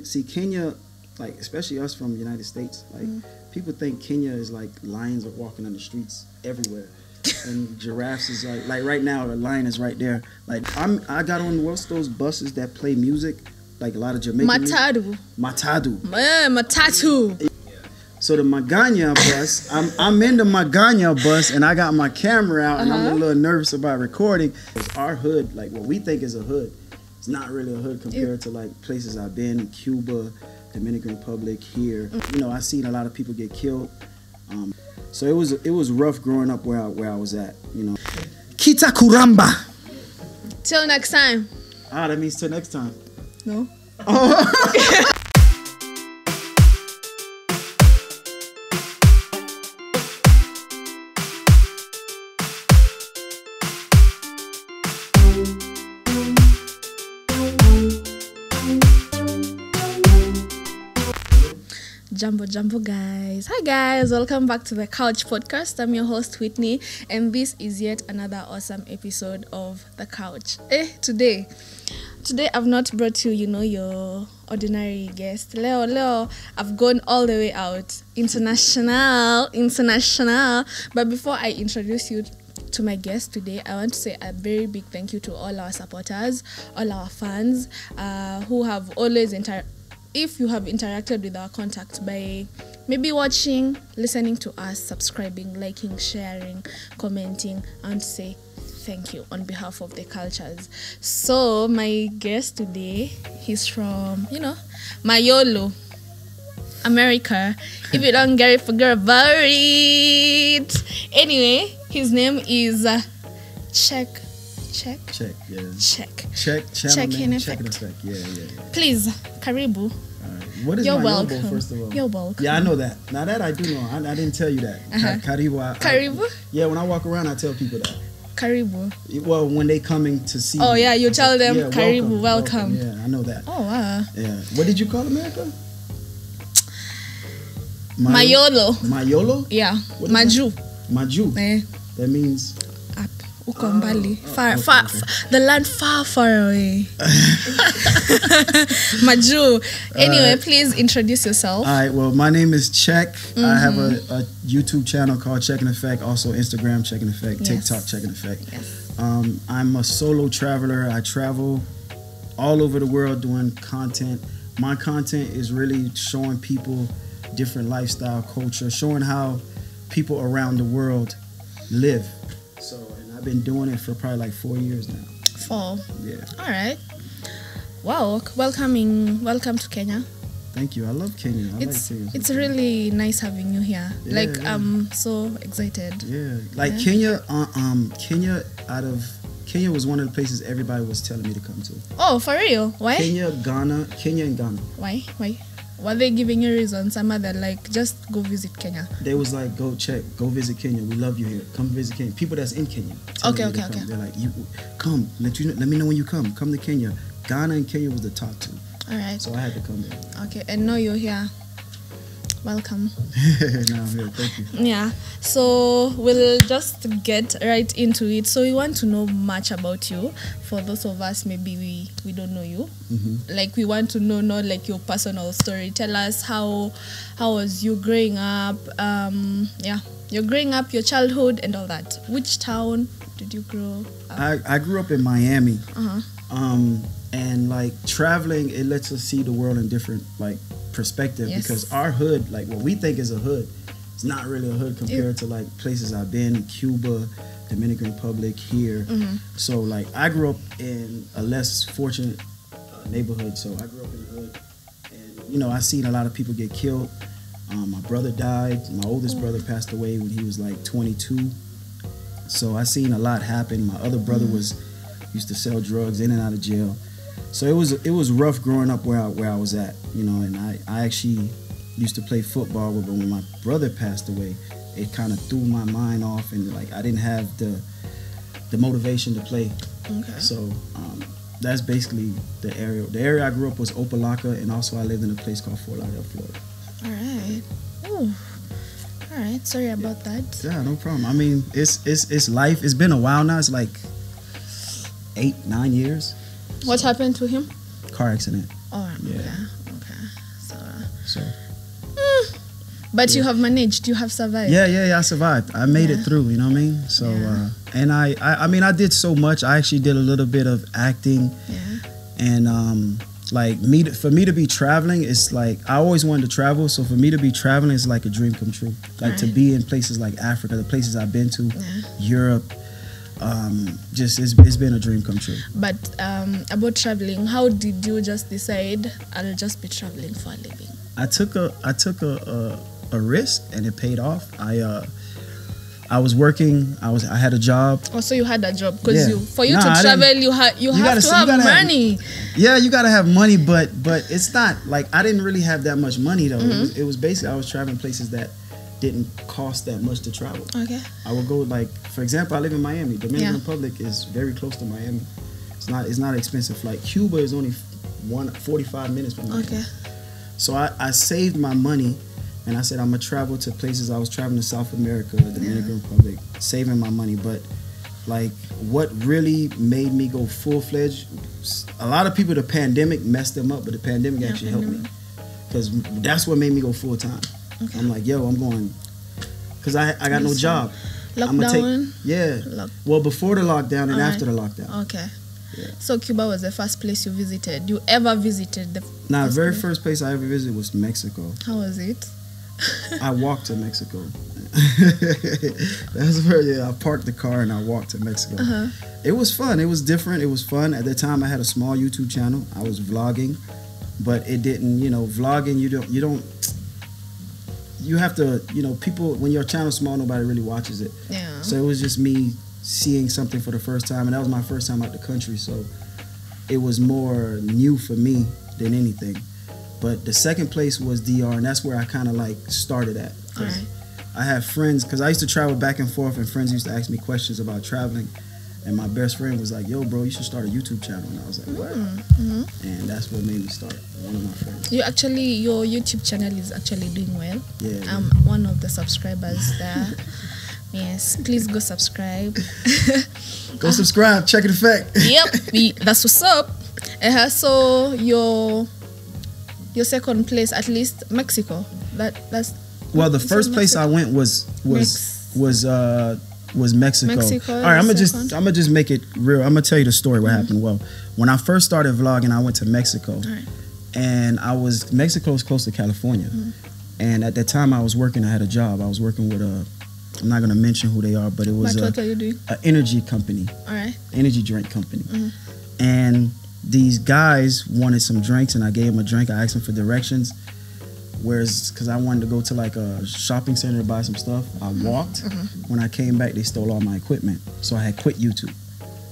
See, Kenya, like, especially us from the United States, like, people think Kenya is like lions are walking on the streets everywhere. And giraffes is like right now, the lion is right there. Like, I got on what's those buses that play music? Like a lot of Jamaican Matadu. Matadu. Matatu. So the Magana bus, I'm in the Magana bus, and I got my camera out, and I'm a little nervous about recording. Our hood, like what we think is a hood, it's not really a hood compared to like places I've been, Cuba, Dominican Republic, here. You know, I've seen a lot of people get killed. So it was rough growing up where I was at. You know. Kita kuramba. Till next time. Ah, that means till next time. No. Oh. Jumbo guys. Hi guys, welcome back to the Couch Podcast. I'm your host Whitney, and this is yet another awesome episode of the Couch. Today I've not brought you, your ordinary guest. Leo, I've gone all the way out, international. But before I introduce you to my guest today, I want to say a very big thank you to all our supporters, all our fans who have always if you have interacted with our contact by maybe watching, listening to us, subscribing, liking, sharing, commenting, I want to say thank you on behalf of the cultures. So my guest today, he's from, Mayolo, America. If you don't get it, forget about it. Anyway, his name is Czech. Czech, yeah. Czech in effect. Yeah. Please, karibu. What is You're my welcome. Yobo, first of all? You're welcome. Yeah, I know that. Now that I do know. I didn't tell you that. Karibu. Karibu? Yeah, when I walk around, I tell people that. Karibu. Well, when they coming to see me. Oh, yeah, you tell them, Karibu, welcome. Yeah, I know that. Oh, wow. Yeah. What did you call America? Mayolo. Mayolo? Yeah. Maju. Maju. That means? Up. Ukambali. Far. The land far away. Maju. Anyway, please introduce yourself. All right. Well, my name is Czech. I have a YouTube channel called Czech in Effect. Also Instagram Czech in Effect. TikTok Czech in Effect. Yes. I'm a solo traveler. I travel all over the world doing content. My content is really showing people different lifestyle, culture, showing how people around the world live. So, and I've been doing it for probably like 4 years now. 4? Yeah. All right. Wow. Welcome to Kenya. Thank you. I love Kenya. It's really nice having you here. Yeah, I'm so excited. Yeah. Like Kenya was one of the places everybody was telling me to come to. Oh, for real? Why? Kenya and Ghana. Why? Were they giving you reasons? Some other just go visit Kenya. They was like, go visit Kenya. We love you here. Come visit Kenya. People that's in Kenya. Okay. They're like, you come. Let me know when you come. Come to Kenya. Ghana and Kenya was the top 2. All right. So I had to come here. Okay, and now you're here. Welcome. Now I'm here. Thank you. Yeah. So we'll just get right into it. So we want to know much about you. For those of us, maybe we don't know you. We want to know not your personal story. Tell us how was you growing up? Your growing up, your childhood, and all that. Which town did you grow up? I grew up in Miami. And traveling, it lets us see the world in different perspective, because our hood, what we think is a hood, it's not really a hood compared to places I've been, Cuba, Dominican Republic, here. So I grew up in a less fortunate neighborhood. So I grew up in the hood, and I seen a lot of people get killed. My brother died. My oldest brother passed away when he was 22. So I seen a lot happen. My other brother used to sell drugs in and out of jail. So it was rough growing up where I was at, and I actually used to play football, but when my brother passed away, it kind of threw my mind off, and I didn't have the motivation to play. Okay. So that's basically the area. The area I grew up was Ocholla, and also I lived in a place called Fort Lauderdale, Florida. All right. Oh. All right. Sorry about that. Yeah, no problem. I mean, it's life. It's been a while now. It's 8-9 years. What happened to him? Car accident. Oh, yeah. So. But you have managed. You have survived. Yeah. I survived. I made it through. You know what I mean? So, and I mean, I did so much. I actually did a little bit of acting. Yeah. And like for me to be traveling, it's like I always wanted to travel. So for me to be traveling is like a dream come true. Like to be in places like Africa, the places I've been to, Europe. Just it's been a dream come true. But about traveling, how did you just decide I'll just be traveling for a living? I took a risk and it paid off. I was working. I had a job. Oh, so you had a job because for you to travel, you have to have money. You gotta have money, but it's not like I didn't really have that much money though. It was basically I was traveling places that didn't cost that much to travel. Okay. I would go like, for example, I live in Miami. Dominican Republic is very close to Miami. It's not an expensive flight. Cuba is only 45 minutes from Miami. Okay. So I saved my money. And I said, I'm going to travel to places. I was traveling to South America, the Dominican Republic, saving my money. But, like, what really made me go full-fledged, a lot of people, the pandemic messed them up, but the pandemic actually helped me. Because that's what made me go full-time. Okay. I'm like, I'm going, because I got no job. Lockdown? Well, before the lockdown and after the lockdown. Okay. Yeah. So Cuba was the first place you visited. You ever visited the very first place I ever visited was Mexico. How was it? I walked to Mexico. That's where I parked the car and I walked to Mexico. It was fun. It was different. It was fun. At the time I had a small YouTube channel. I was vlogging, but it didn't, vlogging you have to, people, when your channel's small, nobody really watches it. Yeah. So it was just me seeing something for the first time, and that was my first time out the country, so it was more new for me than anything. But the second place was DR, and that's where I kind of like started at. Right. I have friends, because I used to travel back and forth, and friends used to ask me questions about traveling. And my best friend was like, yo, bro, you should start a YouTube channel. And I was like, what? And that's what made me start, one of my friends. Your YouTube channel is actually doing well. Yeah. I'm one of the subscribers there. Yes, please go subscribe. Go subscribe, check it effect. Yep, that's what's up. So your second place, at least Mexico. Well, the first place I went was Mexico. All right, I'm gonna just make it real. I'm gonna tell you the story what happened. Well, when I first started vlogging, I went to Mexico, and Mexico is close to California, and at that time I was working. I had a job. I was working with I'm not gonna mention who they are, but it was what are you doing? An energy company. All right. Energy drink company, and these guys wanted some drinks, and I gave them a drink. I asked them for directions. Because I wanted to go to like a shopping center to buy some stuff. I walked. When I came back, they stole all my equipment. So I had quit YouTube.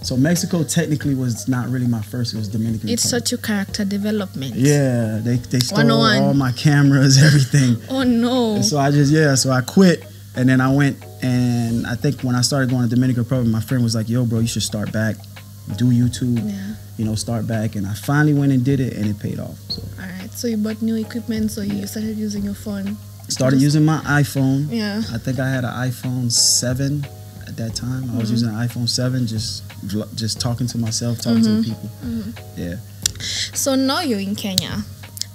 So Mexico technically was not really my first. It was Dominican Republic. It's such a character development. Yeah, they stole all my cameras, everything. Oh no. And so I quit. And then I went, and I think when I started going to Dominican Republic, my friend was like, yo, bro, you should start back. Do YouTube. Yeah. Start back. And I finally went and did it, and it paid off. So. All right. So you bought new equipment, so you started using your phone. Started using my iPhone. Yeah. I think I had an iPhone 7 at that time. I was using an iPhone 7, just talking to myself, talking to people. Yeah. So now you're in Kenya.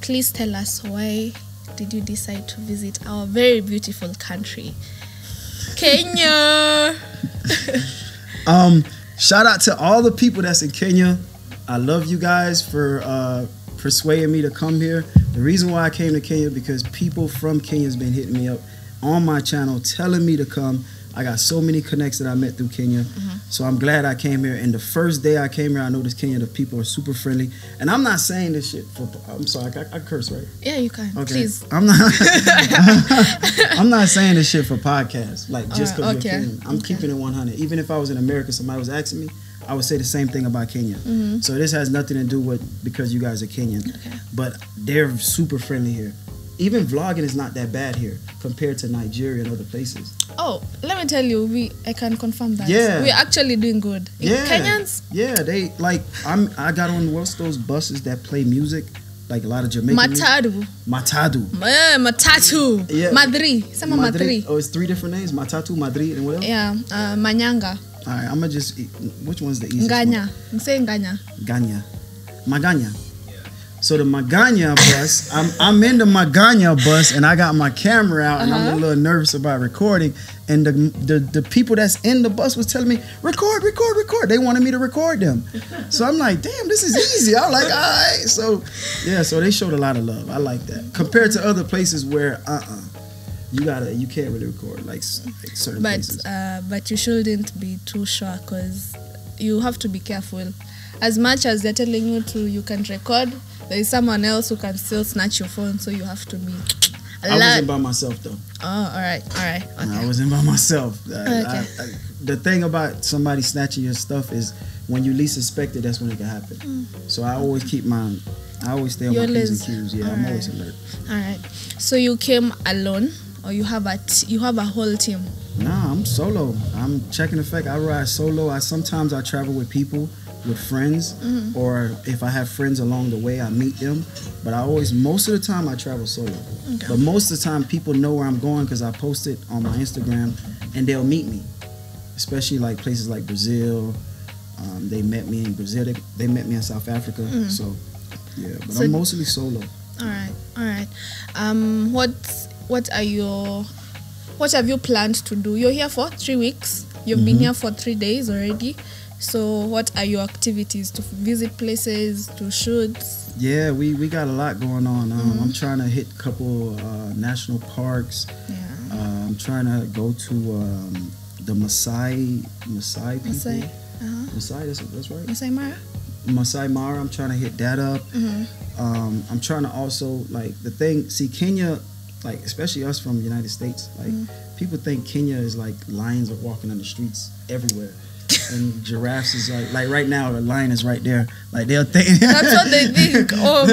Please tell us, why did you decide to visit our very beautiful country, Kenya? Shout out to all the people that's in Kenya. I love you guys for persuading me to come here. The reason why I came to Kenya, because people from Kenya has been hitting me up on my channel telling me to come. I got so many connects that I met through Kenya. So I'm glad I came here. And the first day I came here, I noticed Kenya, the people are super friendly. And I'm not saying this shit for, I'm sorry, I curse, right? Yeah, you can. Okay. Please. I'm not saying this shit for podcasts. Like, just because you're Kenyan. I'm keeping it 100. Even if I was in America, somebody was asking me, I would say the same thing about Kenya. So this has nothing to do with because you guys are Kenyan. But they're super friendly here. Even vlogging is not that bad here compared to Nigeria and other places. Oh, let me tell you, I can confirm that. Yeah. We're actually doing good. Kenyans? Yeah, they like I got on those buses that play music, like a lot of Jamaican Matadu. Music. Matatu. Matatu. Yeah. Madri. Sama Madri. Oh, it's 3 different names. Matatu, Madri, and what else? Yeah. Manyanga. All right, I'm gonna just which one's the easiest? Nganya. I'm saying Nganya. Ganya. Maganya. So the Magana bus, I'm in the Magana bus, and I got my camera out, and I'm a little nervous about recording. And the people that's in the bus was telling me, record. They wanted me to record them. So I'm like, damn, this is easy. I'm like, all right. So yeah, so they showed a lot of love. I like that compared to other places where you can't really record like certain places. But you shouldn't be too sure, because you have to be careful. As much as they're telling you can't record, there is someone else who can still snatch your phone, so you have to be alert. I wasn't by myself though. Oh, all right. Okay. I wasn't by myself. Okay. The thing about somebody snatching your stuff is when you least expect it, that's when it can happen. So I always stay on my P's and Q's. Yeah, I'm always alert. All right. So you came alone, or you have a whole team? Nah, I'm solo. I'm checking effect. I ride solo. Sometimes I travel with people, with friends, or if I have friends along the way, I meet them. But most of the time I travel solo. Okay. But most of the time people know where I'm going because I post it on my Instagram, and they'll meet me, especially like places like Brazil. They met me in Brazil. They met me in South Africa. So yeah, but I'm mostly solo. All right. What have you planned to do? You're here for 3 weeks. You've been here for 3 days already. So what are your activities? To visit places, to shoot? Yeah, we got a lot going on. I'm trying to hit a couple national parks. Yeah. I'm trying to go to the Maasai people. Maasai, that's right. Masai Mara? Masai Mara, I'm trying to hit that up. I'm trying to also, Kenya, like, especially us from the United States, like, people think Kenya is like lions are walking on the streets everywhere. And giraffes is like right now the lion is right there. Like they'll think that's what they think. Oh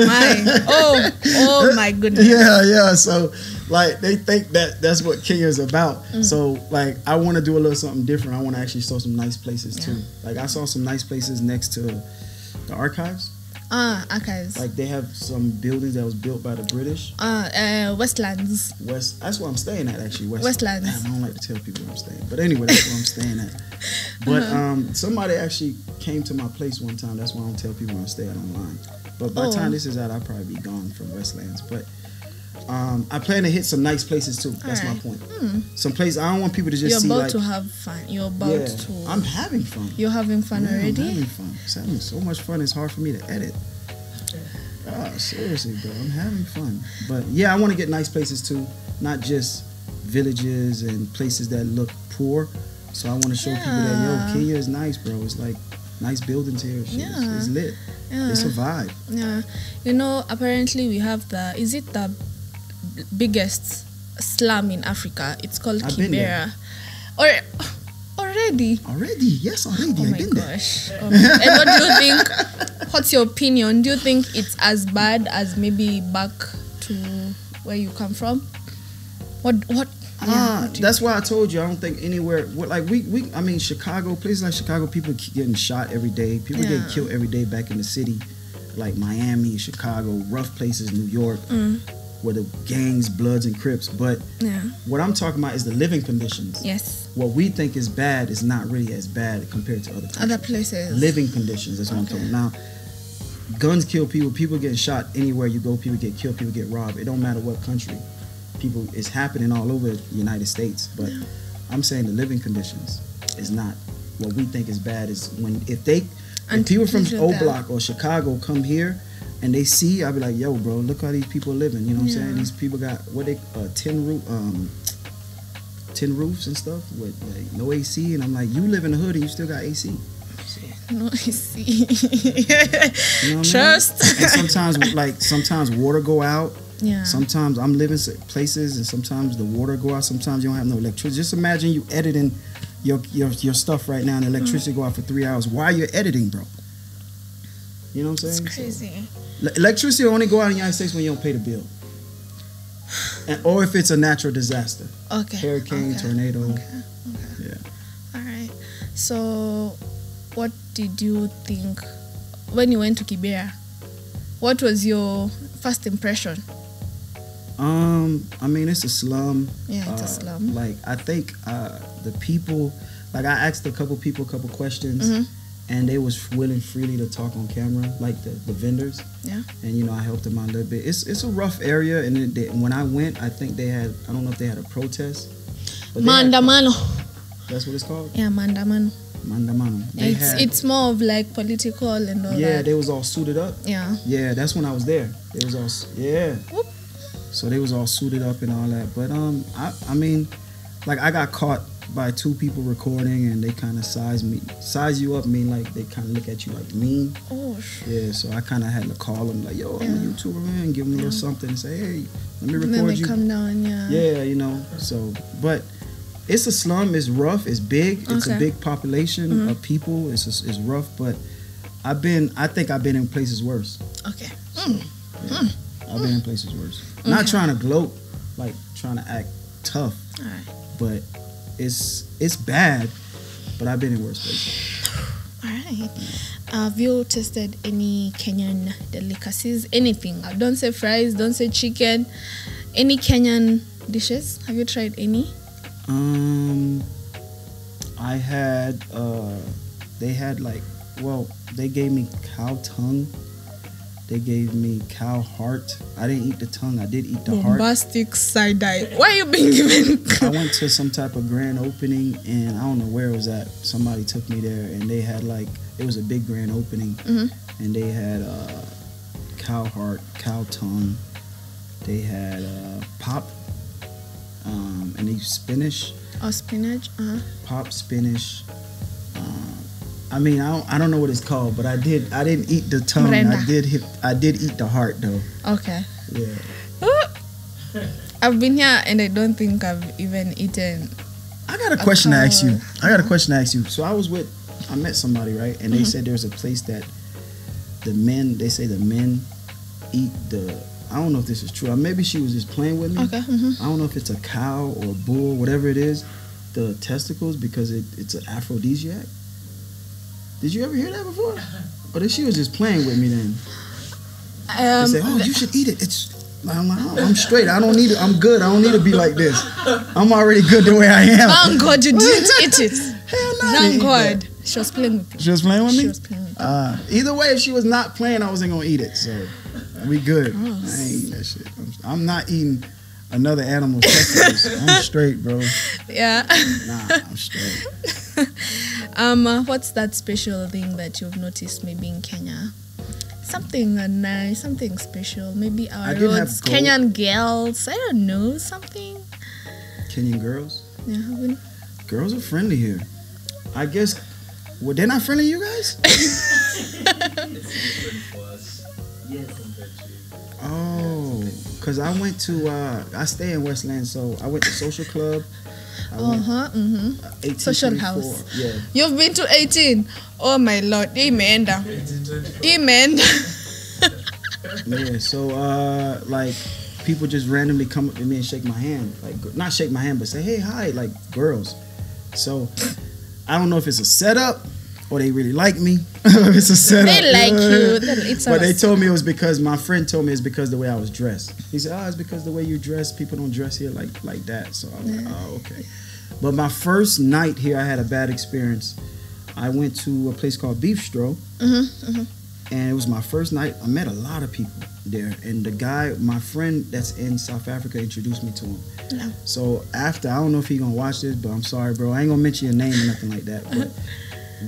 my goodness. Yeah. So like they think that's what Kenya is about. So like I want to do a little something different. I want to actually show some nice places too. Like I saw some nice places next to the archives. Archives. Like they have some buildings that was built by the British. Westlands. That's where I'm staying at actually. Westlands. Damn, I don't like to tell people where I'm staying, but anyway, that's where I'm staying at. But somebody actually came to my place one time. That's why I don't tell people where I'm staying online. But by the time this is out, I'll probably be gone from Westlands. But I plan to hit some nice places too. That's my point. Some places I don't want people to just see. You're about to have fun. You're about to. I'm having fun. You're having fun already? I'm having fun. It's having so much fun. It's hard for me to edit. Seriously, bro. I'm having fun. But yeah, I want to get nice places too. Not just villages and places that look poor. So I want to show people that, Kenya is nice, bro. It's like nice buildings here. It's lit. Yeah. It's a vibe. Yeah. You know, apparently we have is it the biggest slum in Africa? It's called Kibera. Already? Yes, already. Oh my gosh. And what do you think? What's your opinion? Do you think it's as bad as maybe back to where you come from? What? That's why I told you I don't think anywhere like I mean Chicago, places like Chicago, people keep getting shot every day. People get killed every day back in the city, like Miami, Chicago, rough places, New York, where the gangs, Bloods, and Crips. But what I'm talking about is the living conditions. Yes. What we think is bad is not really as bad compared to other places. Living conditions. That's what I'm talking about. Now, guns kill people. People get shot anywhere you go. People get killed. People get robbed. It don't matter what country. It's happening all over the United States, but I'm saying the living conditions is not what we think is bad. Is if people from O Block or Chicago come here and they see, I'll be like, yo, bro, look how these people are living. You know what I'm saying? These people got tin roofs and stuff with like no AC, and I'm like, you live in the hood and you still got AC. No AC. You know what Trust. I mean? And sometimes water go out. Yeah. Sometimes I'm living places and sometimes the water go out. Sometimes you don't have no electricity. Just imagine you editing your stuff right now and the electricity go out for 3 hours. Why you're editing, bro? You know what I'm saying? It's crazy. So, electricity only go out in the United States when you don't pay the bill. Or if it's a natural disaster. Okay. Hurricane, tornado. Okay. Yeah. All right. So, what did you think when you went to Kibera? What was your first impression? I mean, it's a slum. Yeah, it's a slum. Like, I think the people, like, I asked a couple people a couple questions, and they was willing freely to talk on camera, like the vendors. Yeah. And you know, I helped them out a little bit. It's a rough area, and when I went, I think they had, I don't know if they had a protest. Mandamano. That's what it's called? Yeah, Mandamano. Mandamano. It's more of like political and all that. Yeah, they was all suited up. Yeah. Yeah, that's when I was there. They was all, yeah. Whoop. So they was all suited up and all that. But I mean, like I got caught by 2 people recording, and they kind of size you up, mean like they kind of look at you like mean. Oh. Yeah, so I kind of had to call them like, yo, I'm a YouTuber, man, give them a little something and say, hey, let me record and then they you. come down, yeah. Yeah, you know. So, but it's a slum. It's rough. It's big. It's a big population of people. It's rough, but I think I've been in places worse. Okay. So, yeah, I've been in places worse. Not trying to gloat, like trying to act tough. All right. But it's bad, but I've been in worse places. All right. Have you tasted any Kenyan delicacies? Anything? Don't say fries, don't say chicken. Any Kenyan dishes? Have you tried any? I had they gave me cow tongue. They gave me cow heart. I didn't eat the tongue. I did eat the heart. Bombastic side eye. Why are you being given? I went to some type of grand opening, and I don't know where it was at. Somebody took me there, and they had like, it was a big grand opening, and they had cow heart, cow tongue. They had pop, and they spinach. Oh, spinach. Pop spinach. I mean, I don't know what it's called, but I didn't eat the tongue. Brenda. I did eat the heart though. Okay. Yeah. I've been here and I don't think I've even eaten. I got a question to ask you. So I met somebody, right? And they said there's a place that the men eat the, I don't know if this is true. Maybe she was just playing with me. Okay. I don't know if it's a cow or a bull, whatever it is, the testicles, because it's an aphrodisiac. Did you ever hear that before? Or that she was just playing with me then? They say, oh, you should eat it. I'm like, oh, I'm straight. I don't need it. I'm good. I don't need to be like this. I'm already good the way I am. Thank God you didn't eat it. Hell no. Thank God. She was playing with you. She was playing with me? She was playing with you. Either way, if she was not playing, I wasn't going to eat it. So we good. Gross. I ain't eating that shit. I'm not eating another animal's testicles. I'm straight, bro. Yeah. Nah, I'm straight. What's that special thing that you've noticed maybe in Kenya? Something nice, something special. Maybe our roads, Kenyan girls. I don't know, something. Kenyan girls? Yeah. Girls are friendly here. I guess. Well, they're not friendly to you guys? It's different for us. Yeah, compared to. Oh, because I went to, I stay in Westland, so I went to Social Club. Social house. Yeah. You've been to 18. Oh my Lord. Amen. Amen. Yeah, so like people just randomly come up to me and shake my hand. Like, not shake my hand, but say, hey, hi, like girls. So I don't know if it's a setup or they really like me. If it's a setup. They like you. But they told me it was because, my friend told me it's because the way I was dressed. He said, oh, it's because the way you dress. People don't dress here like that. So I was like, oh, okay. But my first night here, I had a bad experience. I went to a place called Beefstro. And it was my first night. I met a lot of people there. And the guy, my friend that's in South Africa, introduced me to him. No. So after, I don't know if he gonna watch this, but I'm sorry, bro. I ain't gonna mention your name or nothing like that. But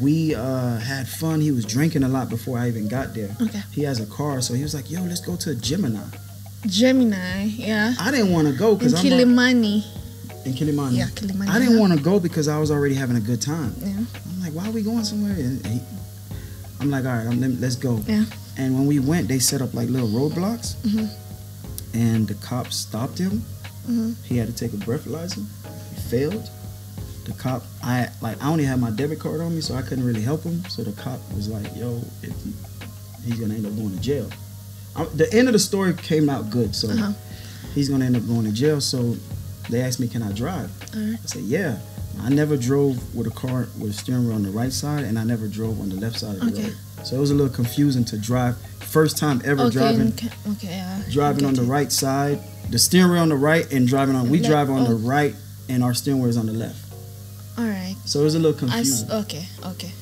we had fun. He was drinking a lot before I even got there. Okay. He has a car, so he was like, yo, let's go to Gemini. Yeah. I didn't want to go because in Kilimani. In Kilimani. Yeah, Kilimani. I didn't want to go because I was already having a good time. Yeah. I'm like, why are we going somewhere? And I'm like, all right, let's go. Yeah. And when we went, they set up like little roadblocks. And the cops stopped him. He had to take a breathalyzer. He failed. The cop, I only had my debit card on me, so I couldn't really help him. So the cop was like, yo, he's going to end up going to jail. The end of the story came out good, so he's going to end up going to jail. So they asked me, can I drive? I said, yeah. I never drove with a car with a steering wheel on the right side, and I never drove on the left side of the road. So it was a little confusing to drive. First time ever driving. Driving on the right side, the steering wheel on the right, and driving on. We drive on the right, and our steering wheel is on the left. All right. So it was a little confusing. Okay.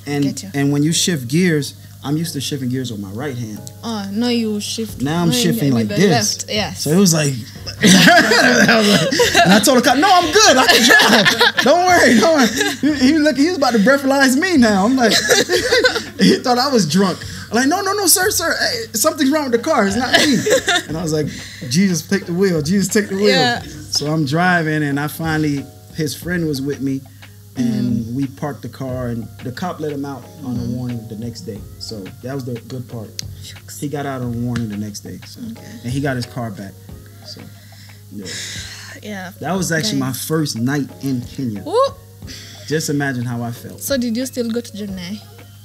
Get you. And when you shift gears, I'm used to shifting gears with my right hand. Oh, no, you shift. Now I'm shifting like the this. Left. Yes. So it was like, and I told the cop, no, I'm good. I can drive. Don't worry. He was about to breathalyze me now. I'm like, he thought I was drunk. I'm like, no, sir. Hey, something's wrong with the car. It's not me. And I was like, Jesus, take the wheel. Jesus, take the wheel. Yeah. So I'm driving, and his friend was with me. And we parked the car, and the cop let him out on a warning the next day. So that was the good part. He got out on a warning the next day. So. Okay. And he got his car back. So, yeah. Yeah. That was actually my first night in Kenya. Ooh. Just imagine how I felt. So did you still go to Gemini?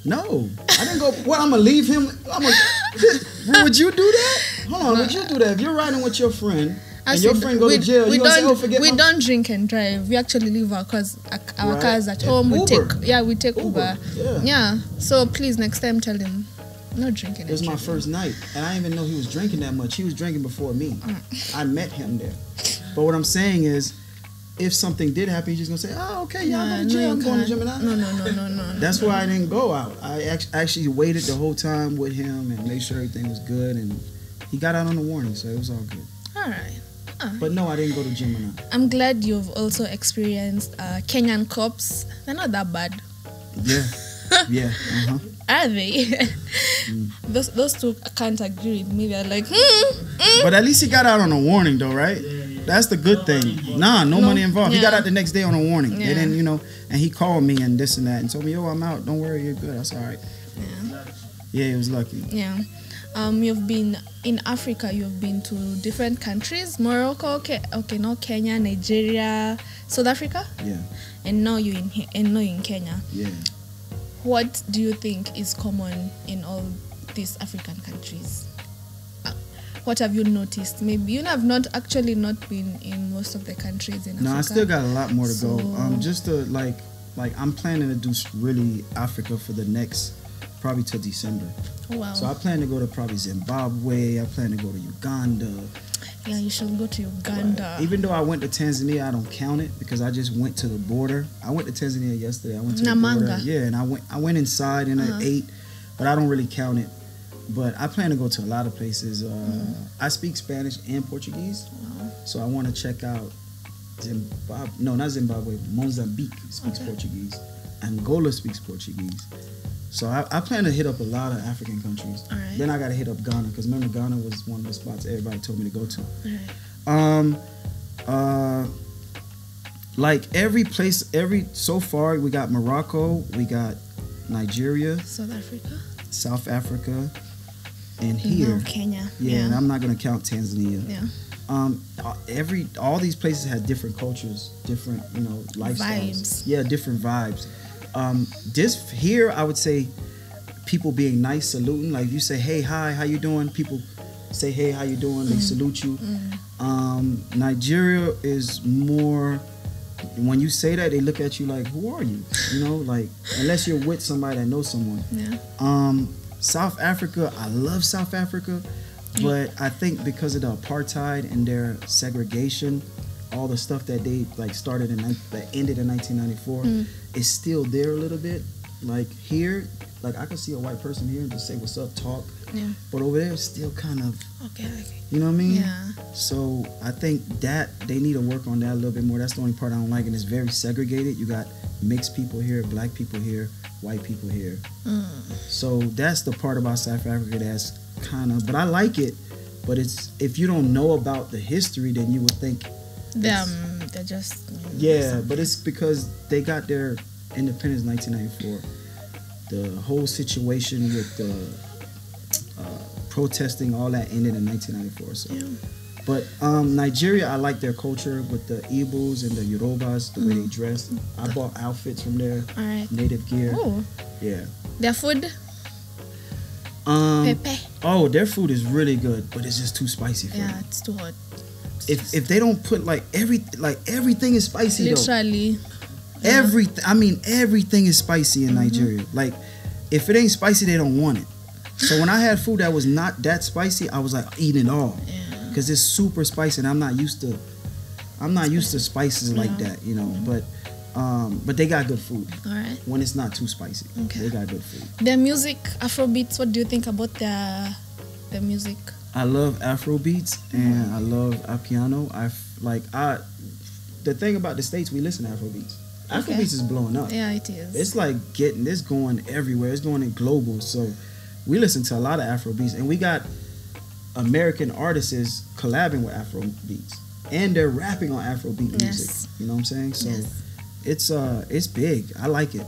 No. I didn't go. What, I'm going to leave him? Would you do that? Hold on. Would you do that? If you're riding with your friend... And your friend go to jail, you gonna say, oh, forget we don't drink and drive. We actually leave our cars at home. We take Uber. Yeah. So please, next time tell him, no drinking. It was my first night, and I didn't even know he was drinking that much. He was drinking before me. I met him there. But what I'm saying is, if something did happen, he's just gonna say, oh, okay, yeah, I'm going to jail. I'm going to Gemini. No. That's why I didn't go out. I actually waited the whole time with him and made sure everything was good, and he got out on the warning, so it was all good. All right. But no, I didn't go to Gemini. I'm glad you've also experienced Kenyan cops. They're not that bad. Yeah. Are they? Those two can't agree with me. They're like, But at least he got out on a warning, though, right? That's the good thing. No money involved. He got out the next day on a warning. They didn't, and he called me and this and that and told me, yo, I'm out. Don't worry, you're good. That's all right. Yeah, he was lucky. Yeah. You've been in Africa. You've been to different countries: Morocco, not Kenya, Nigeria, South Africa. Yeah. And now you're in Kenya. Yeah. What do you think is common in all these African countries? What have you noticed? Maybe you have not been in most of the countries in Africa. No, I still got a lot more to go. Just to like I'm planning to do really Africa for the next. Probably till December. Oh, wow. So I plan to go to probably Zimbabwe. I plan to go to Uganda. Yeah, you should go to Uganda. Right. Even though I went to Tanzania, I don't count it because I just went to the border. I went to Tanzania yesterday. I went to Namanga. the border. Yeah, and I went inside and I ate, but I don't really count it. But I plan to go to a lot of places. I speak Spanish and Portuguese. Wow. So I want to check out Zimbabwe. No, not Zimbabwe. Mozambique speaks Portuguese. Angola speaks Portuguese. So I plan to hit up a lot of African countries. All right. Then I got to hit up Ghana because remember Ghana was one of the spots everybody told me to go to. All right. Like so far we got Morocco, we got Nigeria, South Africa, and here now Kenya. Yeah, and I'm not gonna count Tanzania. Yeah. All these places have different cultures, different lifestyles. Vibes. Yeah, different vibes. This here, I would say, people being nice, saluting. Like you say, hey, hi, how you doing? People say, hey, how you doing? They salute you. Nigeria is more. When you say that, they look at you like, who are you? Like unless you're with somebody that knows someone. Yeah. South Africa, I love South Africa, but I think because of the apartheid and their segregation, all the stuff that they started that ended in 1994 is still there a little bit. Like here, I can see a white person here and just say what's up, talk. Yeah. But over there, it's still kind of okay. You know what I mean? Yeah. So I think that they need to work on that a little bit more. That's the only part I don't like, and it's very segregated. You got mixed people here, black people here, white people here. So that's the part about South Africa that's kind of. But I like it. But it's if you don't know about the history, then you would think. They're just but it's because they got their independence in 1994. The whole situation with the protesting, all that ended in 1994. So, but Nigeria, I like their culture with the Igbos and the Yorubas, the way they dress. I bought outfits from there, native gear. Oh, yeah. Their food. Pepe. Oh, their food is really good, but it's just too spicy for me. Yeah, it's too hot. If they don't put everything is spicy literally though. Everything is spicy in Nigeria. Like if it ain't spicy, they don't want it. So when I had food that was not that spicy, I was like eating it all because it's super spicy and I'm not used to spices like that, But But they got good food. All right. When it's not too spicy. Okay. They got good food. Their music, Afrobeats, what do you think about their music? I love Afrobeats and I love Apiano. The thing about the States, we listen to Afrobeats. Okay. Afrobeats is blowing up. Yeah, it is. It's like it's going everywhere. It's going in global. So we listen to a lot of Afrobeats, and we got American artists collabing with Afrobeats, and they're rapping on Afrobeat music. Yes. You know what I'm saying? So it's big. I like it.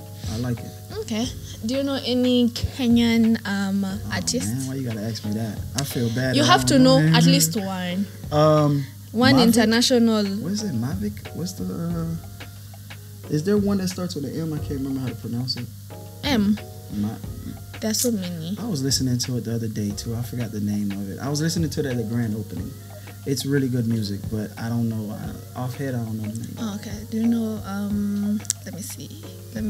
Okay. Do you know any Kenyan artists? Man, why you gotta ask me that? I feel bad. You have to know at least one. One Mavic? International. What is it? Mavic? What's the? Is there one that starts with an M? I can't remember how to pronounce it. M. There's so many. I was listening to it the other day too. I forgot the name of it. I was listening to it at the grand opening. It's really good music, but I don't know. Offhand, I don't know the name. Oh, okay. Do you know? Let me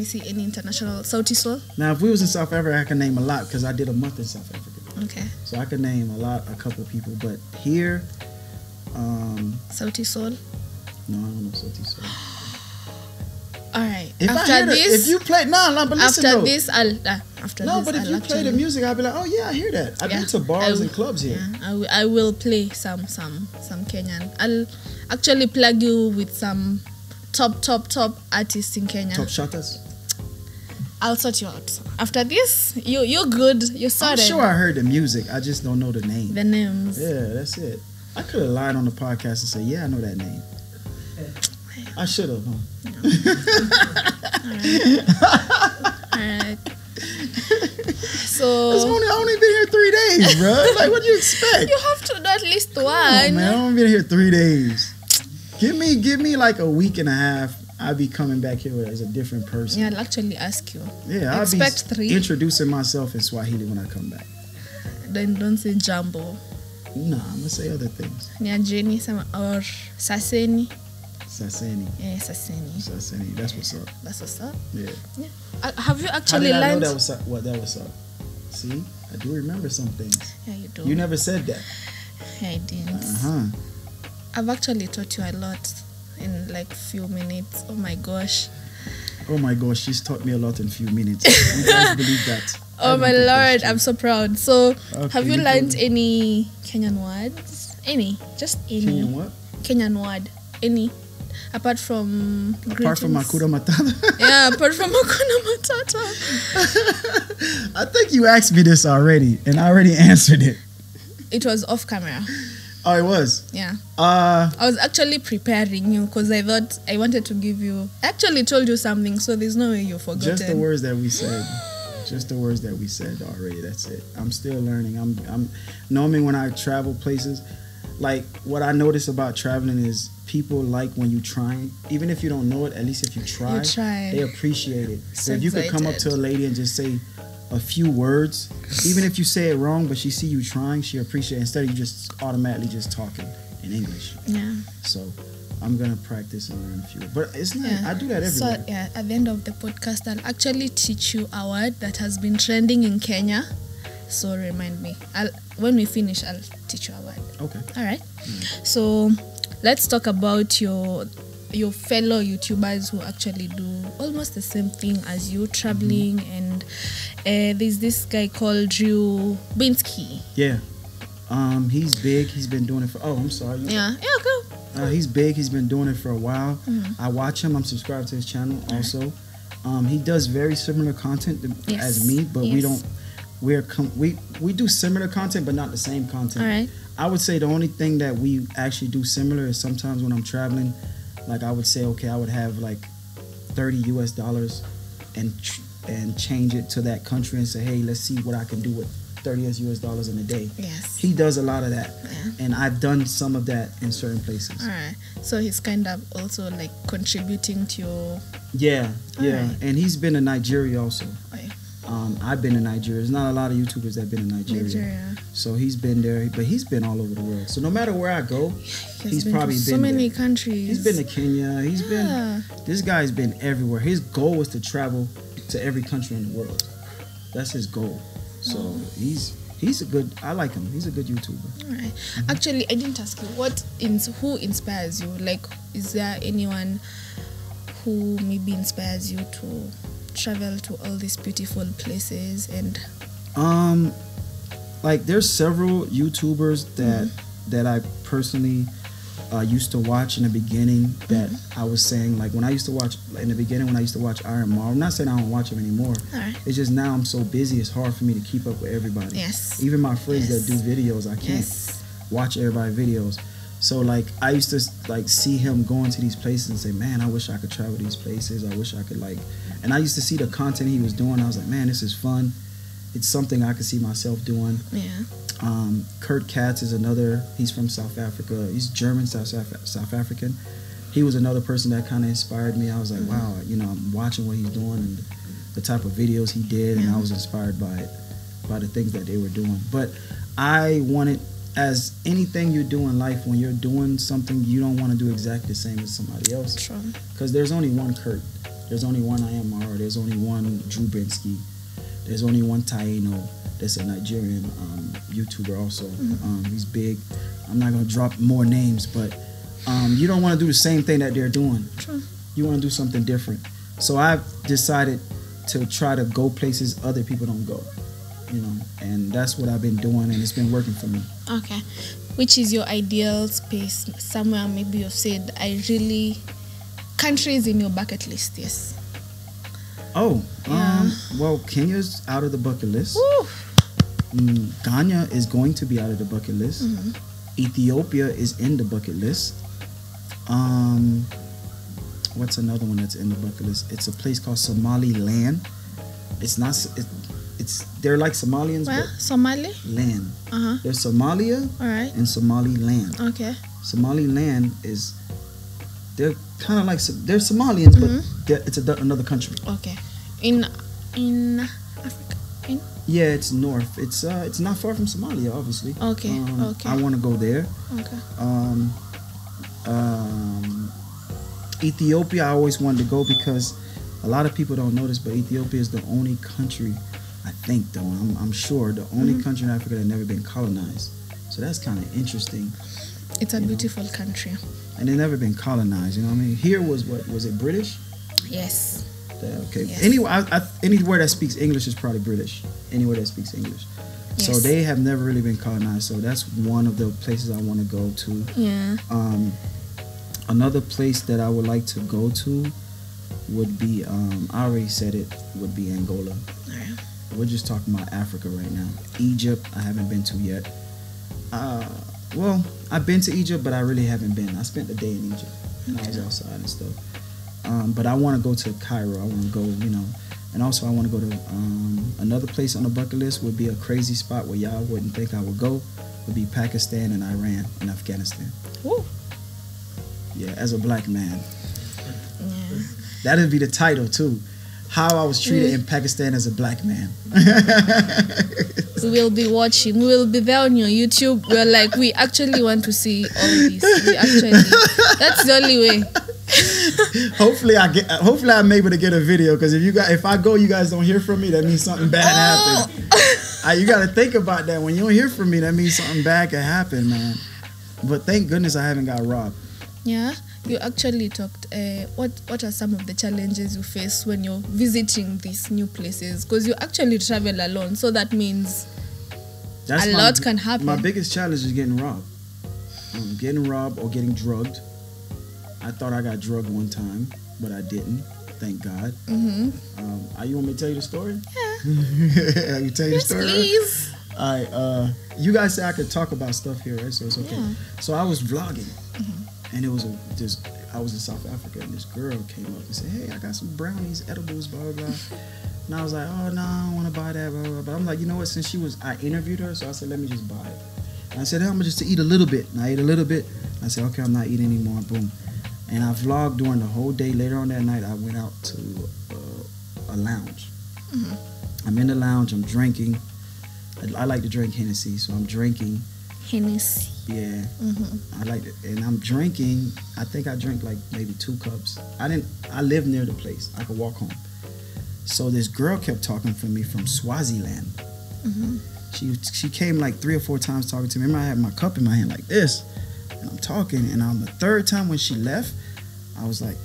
see. Any international Sauti Sol? Now, if we was in South Africa, I can name a lot because I did a month in South Africa. Okay. So I could name a couple of people. But here, Sauti Sol. No, I don't know Sauti Sol. All right. If if you play, but listen after though. this, But if you play the music, I'll be like, oh yeah, I hear that. I've been to bars and clubs here. Yeah, I will play some Kenyan. I'll actually plug you with some top artists in Kenya. Top shutters. I'll sort you out. After this, you're good. You're sorted. I'm sure I heard the music. I just don't know the name. The names. Yeah, that's it. I could have lied on the podcast and said, yeah, I know that name. I should have, huh? Alright. So I only been here 3 days, bro. Like, what do you expect? you have to do at least one. Oh, man, I only been here 3 days. Give me like a week and a half. I'll be coming back here as a different person. Yeah, I'll actually ask you. Yeah, I'll Expect be 3. introducing myself in Swahili when I come back. Then don't say Jambo. Nah, I'm gonna say other things. Nia Jenny or Saseni. Saseni. Yeah, Saseni. That's what's up. That's what's up. Yeah. Have you actually How did I learned? know that was up? See, I do remember some things. Yeah, you do. You never said that. Yeah, I didn't. I've actually taught you a lot in like few minutes. Oh my gosh. Oh my gosh, she's taught me a lot in few minutes. You guys believe that? Oh my lord, I'm so proud. So, Okay, have you learned any Kenyan words? Any? Just any. Kenyan what? Kenyan word. Any. Apart from Hakuna Matata? Yeah, apart from Hakuna Matata. I think you asked me this already, and I already answered it. It was off camera. Oh, it was? Yeah. I was actually preparing you because I thought I wanted to give you. I actually told you something, so there's no way you forgot. Just the words that we said. Just the words that we said already. That's it. I'm still learning. I'm normally when I travel places, like what I notice about traveling is people like when you try, even if you don't know it, at least if you try. They appreciate it. So if you could come up to a lady and just say a few words, even if you say it wrong, but she see you trying, she appreciate it. Instead of you just automatically just talking in English. Yeah. So I'm gonna practice and learn a few. But it's not. I do that everywhere. So yeah, at the end of the podcast, I'll actually teach you a word that has been trending in Kenya. So remind me. When we finish, I'll teach you a word. Okay. All right. So let's talk about your fellow YouTubers who actually do almost the same thing as you, traveling, and there's this guy called Drew Binsky. Yeah. He's big. He's been doing it for. Oh, I'm sorry. Yeah. Go. He's big. He's been doing it for a while. I watch him. I'm subscribed to his channel also. He does very similar content as me, but we don't. We do similar content, but not the same content. All right. I would say the only thing that we actually do similar is sometimes when I'm traveling, like I would say, okay, I would have like $30 US and change it to that country and say, hey, let's see what I can do with $30 US in a day. Yes. He does a lot of that. Yeah. And I've done some of that in certain places. All right. So he's kind of also like contributing to your... Yeah. Right. And he's been in Nigeria also. Okay. I've been in Nigeria. There's not a lot of YouTubers that have been in Nigeria. So he's been there, but he's been all over the world. So no matter where I go, he's probably been so many there. countries. He's been to Kenya. This guy's been everywhere. His goal was to travel to every country in the world. That's his goal. So he's a good. I like him. He's a good YouTuber. All right. Actually, I didn't ask you who inspires you. Like, is there anyone who maybe inspires you to travel to all these beautiful places? And like there's several YouTubers that I personally used to watch in the beginning that I was saying, like when I used to watch in the beginning when I used to watch Iron Mar. I'm not saying I don't watch them anymore. Right. It's just now I'm so busy, it's hard for me to keep up with everybody. Yes. Even my friends that do videos, I can't watch everybody's videos. So like I used to like see him going to these places and say, man, I wish I could travel these places. I wish I could like, and I used to see the content he was doing. I was like, man, this is fun. It's something I could see myself doing. Yeah. Kurt Katz is another. He's from South Africa. He's German, South African. He was another person that kind of inspired me. I was like, wow, you know, I'm watching what he's doing and the type of videos he did, and I was inspired by it, by the things that they were doing. But I wanted, as anything you do in life, when you're doing something, you don't want to do exactly the same as somebody else. True. Because there's only one Kurt. There's only one IMR. There's only one Drew Brinsky. There's only one Taino. That's a Nigerian YouTuber also. He's big. I'm not going to drop more names, but you don't want to do the same thing that they're doing. True. You want to do something different. So I've decided to try to go places other people don't go. You know, and that's what I've been doing, and it's been working for me. Okay. Which is your ideal space? Somewhere maybe you've said, countries in your bucket list, yes. Oh, well, Kenya's out of the bucket list. Woo. Ghana is going to be out of the bucket list. Ethiopia is in the bucket list. What's another one that's in the bucket list? It's a place called Somaliland. It's not. They're like Somalians. Where? Somali? Land. There's Somalia and Somaliland. Okay. Somaliland is, they're kind of like, they're Somalians, but it's another country. Okay. In Africa? Yeah, it's north. It's not far from Somalia, obviously. Okay. Okay. I want to go there. Okay. Ethiopia, I always wanted to go because a lot of people don't know this, but Ethiopia is the only country, I think though, I'm sure, the only country in Africa that never been colonized. So that's kind of interesting. It's a beautiful country. And they've never been colonized, you know what I mean? Here was it British? Yes. Okay. Yes. Anywhere that speaks English is probably British. Anywhere that speaks English. Yes. So they have never really been colonized. So that's one of the places I want to go to. Yeah. Another place that I would like to go to would be, I already said it, would be Angola. Right. We're just talking about Africa right now. Egypt, I haven't been to yet. Well, I've been to Egypt, but I really haven't been. I spent the day in Egypt. And I was outside and stuff. But I want to go to Cairo. I want to go, you know. And also I want to go to another place on the bucket list would be a crazy spot where y'all wouldn't think I would go. Would be Pakistan and Iran and Afghanistan. Woo. Yeah, as a black man. Yeah. That'd be the title too. How I was treated in Pakistan as a black man. We will be watching. We will be there on your YouTube. We're like, we actually want to see all this. That's the only way. Hopefully I'm able to get a video, because if I go, you guys don't hear from me, that means something bad happened. You got to think about that. When you don't hear from me, that means something bad can happen, man. But thank goodness I haven't got robbed. Yeah, you actually talked. What are some of the challenges you face when you're visiting these new places? Because you actually travel alone, so that means a lot can happen. My biggest challenge is getting robbed. Getting robbed or getting drugged. I thought I got drugged one time, but I didn't. Thank God. You want me to tell you the story? Yeah. I can tell you the story. Please. All right. You guys say I could talk about stuff here, right? So it's okay. Yeah. So I was vlogging, and it was I was in South Africa, and this girl came up and said, "Hey, I got some brownies, edibles, blah blah blah." And I was like, "Oh no, I don't want to buy that, blah blah." But I'm like, you know what? Since I interviewed her, so I said, "Let me just buy it." And I said, "I'm gonna just eat a little bit." And I ate a little bit. I said, "Okay, I'm not eating anymore." Boom. And I vlogged during the whole day. Later on that night, I went out to a lounge. I'm in the lounge. I'm drinking. I like to drink Hennessy, so I'm drinking. Hennessy. Yeah. I like it. And I'm drinking. I think I drank like maybe 2 cups. I live near the place. I could walk home. So this girl kept talking to me from Swaziland. She came like 3 or 4 times talking to me. Remember, I had my cup in my hand like this. And I'm talking, and on the 3rd time when she left, I was like,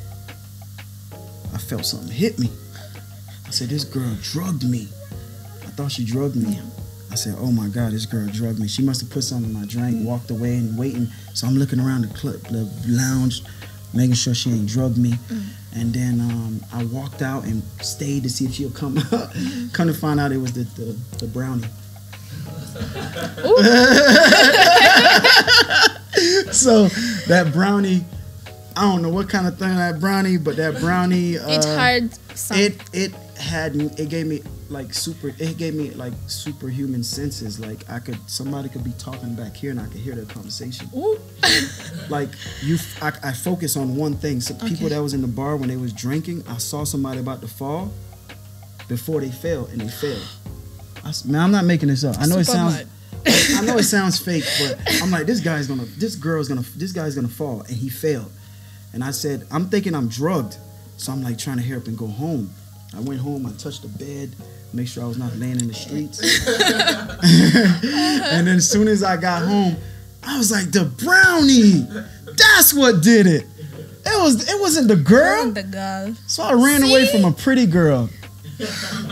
I felt something hit me. I said, this girl drugged me. I thought she drugged me. Yeah. I said, oh my God, this girl drugged me. She must have put something in my drink, walked away and waiting. So I'm looking around the lounge, making sure she ain't drugged me. And then I walked out and stayed to see if she'll come out. Come to find out it was the brownie. So that brownie, I don't know what kind of thing that brownie, but that brownie, it had some. it gave me like superhuman senses. Like somebody could be talking back here and I could hear their conversation. Like I focus on one thing. So people that was in the bar when they was drinking, I saw somebody about to fall before they fell, and they fell. Man, I'm not making this up. I know it sounds fake, but I'm like, this guy's gonna fall, and he failed. And I said, I'm thinking I'm drugged, so I'm like trying to hurry up and go home. I went home, I touched the bed, make sure I was not laying in the streets. And then as soon as I got home, I was like, the brownie, that's what did it. It wasn't the girl. So I ran away from a pretty girl.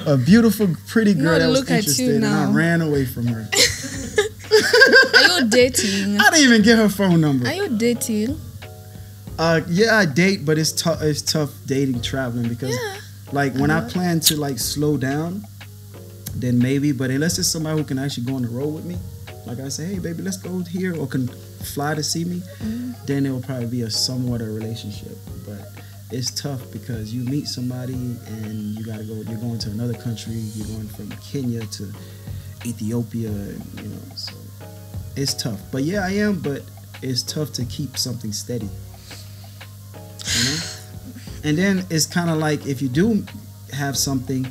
A beautiful, pretty girl that was interested, and I ran away from her. Are you dating? I didn't even get her phone number. Are you dating? Yeah, I date, but it's tough. It's tough dating traveling because, like, when I plan to like slow down, then maybe. But unless it's somebody who can actually go on the road with me, like I say, hey baby, let's go here, or can fly to see me, then it will probably be somewhat a relationship. But it's tough because you meet somebody and you gotta go. You're going to another country. You're going from Kenya to Ethiopia, and, so it's tough. But yeah, I am. But it's tough to keep something steady. And then it's kind of like if you do have something,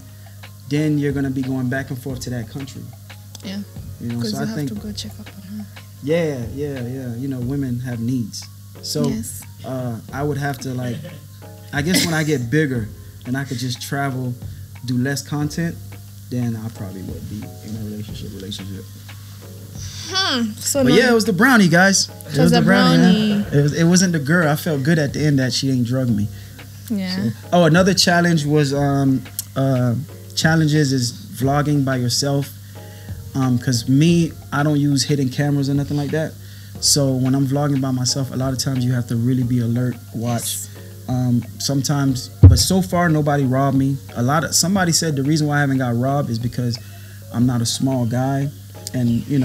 then you're gonna be going back and forth to that country. Yeah. So you I have think to go check up on her. Yeah. Women have needs. So I would have to like. I guess when I get bigger and I could just travel, do less content, then I probably would be in a relationship. But yeah, it was the brownie, guys. It was the brownie. It wasn't the girl. I felt good at the end that she ain't drugged me. Yeah. So, another challenge was challenges is vlogging by yourself. Because I don't use hidden cameras or nothing like that. So when I'm vlogging by myself, a lot of times you have to really be alert, watch. Sometimes, but so far nobody robbed me. Somebody said the reason why I haven't got robbed is because I'm not a small guy, and you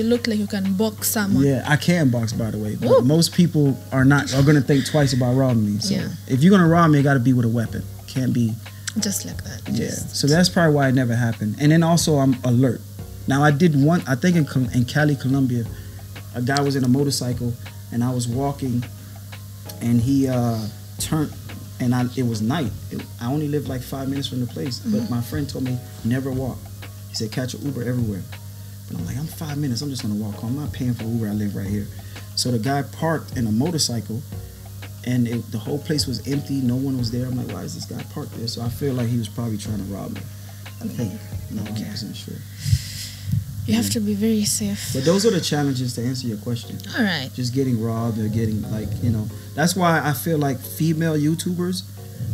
look like you can box someone. Yeah, I can box, by the way, but most people are gonna think twice about robbing me. So if you're gonna rob me, it gotta be with a weapon. Can't be just like that. Yeah. So that's probably why it never happened. And then also I'm alert. Now I think in Cali, Colombia, a guy was in a motorcycle and I was walking. And he turned, and it was night. I only lived like 5 minutes from the place. But my friend told me, never walk. He said, catch an Uber everywhere. But I'm like, I'm 5 minutes. I'm just going to walk home. I'm not paying for Uber. I live right here. So the guy parked in a motorcycle, and the whole place was empty. No one was there. I'm like, why is this guy parked there? So I feel like he was probably trying to rob me. I think. Not 100% sure. You have to be very safe. But those are the challenges to answer your question. All right. Just getting robbed or getting that's why I feel like female YouTubers,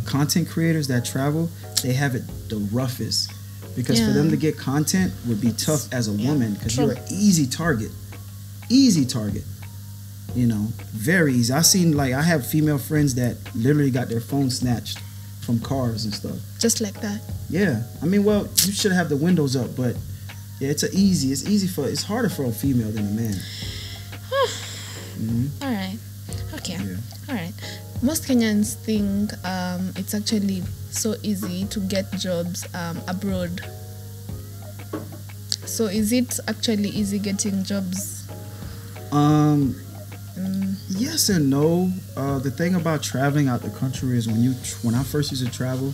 content creators that travel, they have it the roughest. Because for them to get content would be tough as a woman because you're an easy target. Easy target. Very easy. I have female friends that literally got their phone snatched from cars and stuff. Just like that. Yeah. I mean, well, you should have the windows up, but yeah, it's harder for a female than a man. All right. Okay. Yeah. All right. Most Kenyans think it's actually so easy to get jobs abroad. So is it actually easy getting jobs? Yes and no. The thing about traveling out the country is when I first used to travel,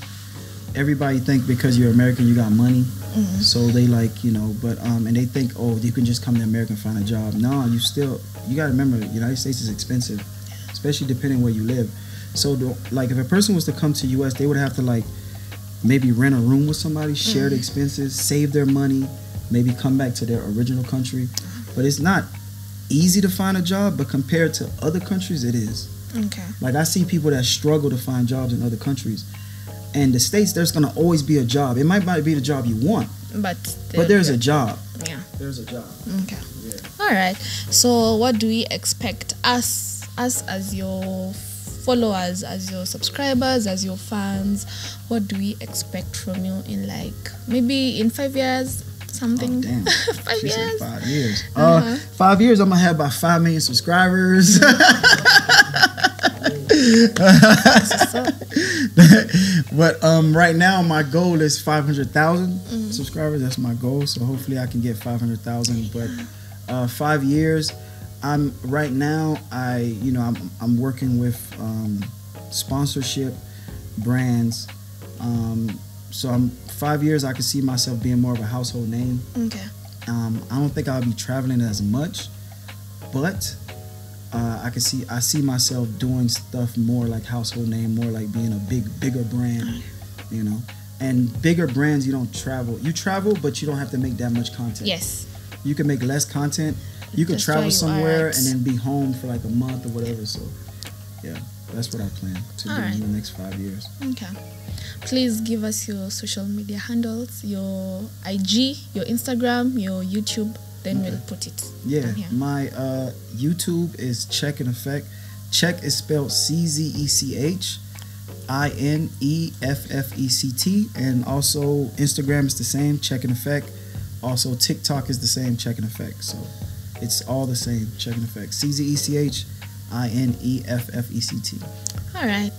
everybody think because you're American you got money. So they but and they think, oh, you can just come to America and find a job. No, you got to remember, the United States is expensive, especially depending where you live. So if a person was to come to US, they would have to maybe rent a room with somebody, share the expenses, save their money, maybe come back to their original country. But it's not easy to find a job, but compared to other countries, it is. Okay. Like I see people that struggle to find jobs in other countries. And the States, there's gonna always be a job. It might not be the job you want, but there's a job. Yeah. There's a job. Okay. Yeah. All right. So what do we expect us as your followers, as your subscribers, as your fans? What do we expect from you in like maybe in 5 years? Something. Oh, damn. 5 She years. said 5 years. 5 years, I'm gonna have about 5 million subscribers. But right now my goal is 500,000 subscribers. That's my goal. So hopefully I can get 500,000. But 5 years, I'm working with sponsorship brands. So 5 years, I can see myself being more of a household name. Okay. I don't think I'll be traveling as much, but I see myself doing stuff more like household name, more like being a bigger brand, you know. And bigger brands, you don't travel. You travel, but you don't have to make that much content. Yes. You can make less content. You could travel somewhere and then be home for like a month or whatever. So, yeah, that's what I plan to do in the next 5 years. Okay. Please give us your social media handles, your IG, your Instagram, your YouTube. Then we'll put it. Yeah, my YouTube is Czech in Effect. Czech is spelled CZECHINEFFECT, and also Instagram is the same, Czech in Effect. Also TikTok is the same, Czech in Effect. So it's all the same, Czech in Effect. CZECHINEFFECT. All right.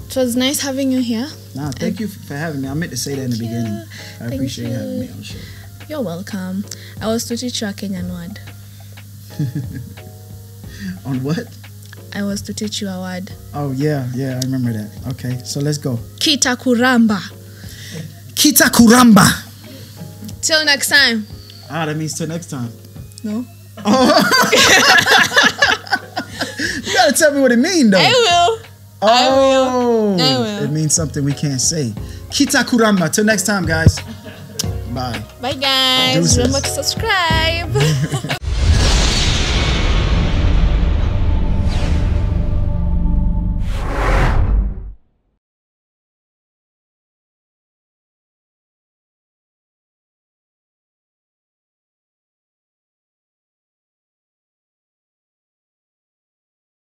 It was nice having you here. Nah, thank you for having me. I meant to say that in the beginning. I appreciate you having me on the show. You're welcome. I was to teach you a Kenyan word. On what? I was to teach you a word. Oh, yeah, I remember that. Okay, so let's go. Kita kuramba. Kita kuramba. Till next time. Ah, that means till next time. No. Oh. You gotta tell me what it means, though. I will. Oh. I will. It means something we can't say. Kita kuramba. Till next time, guys. Bye. Bye, guys. Deuces. Remember to subscribe.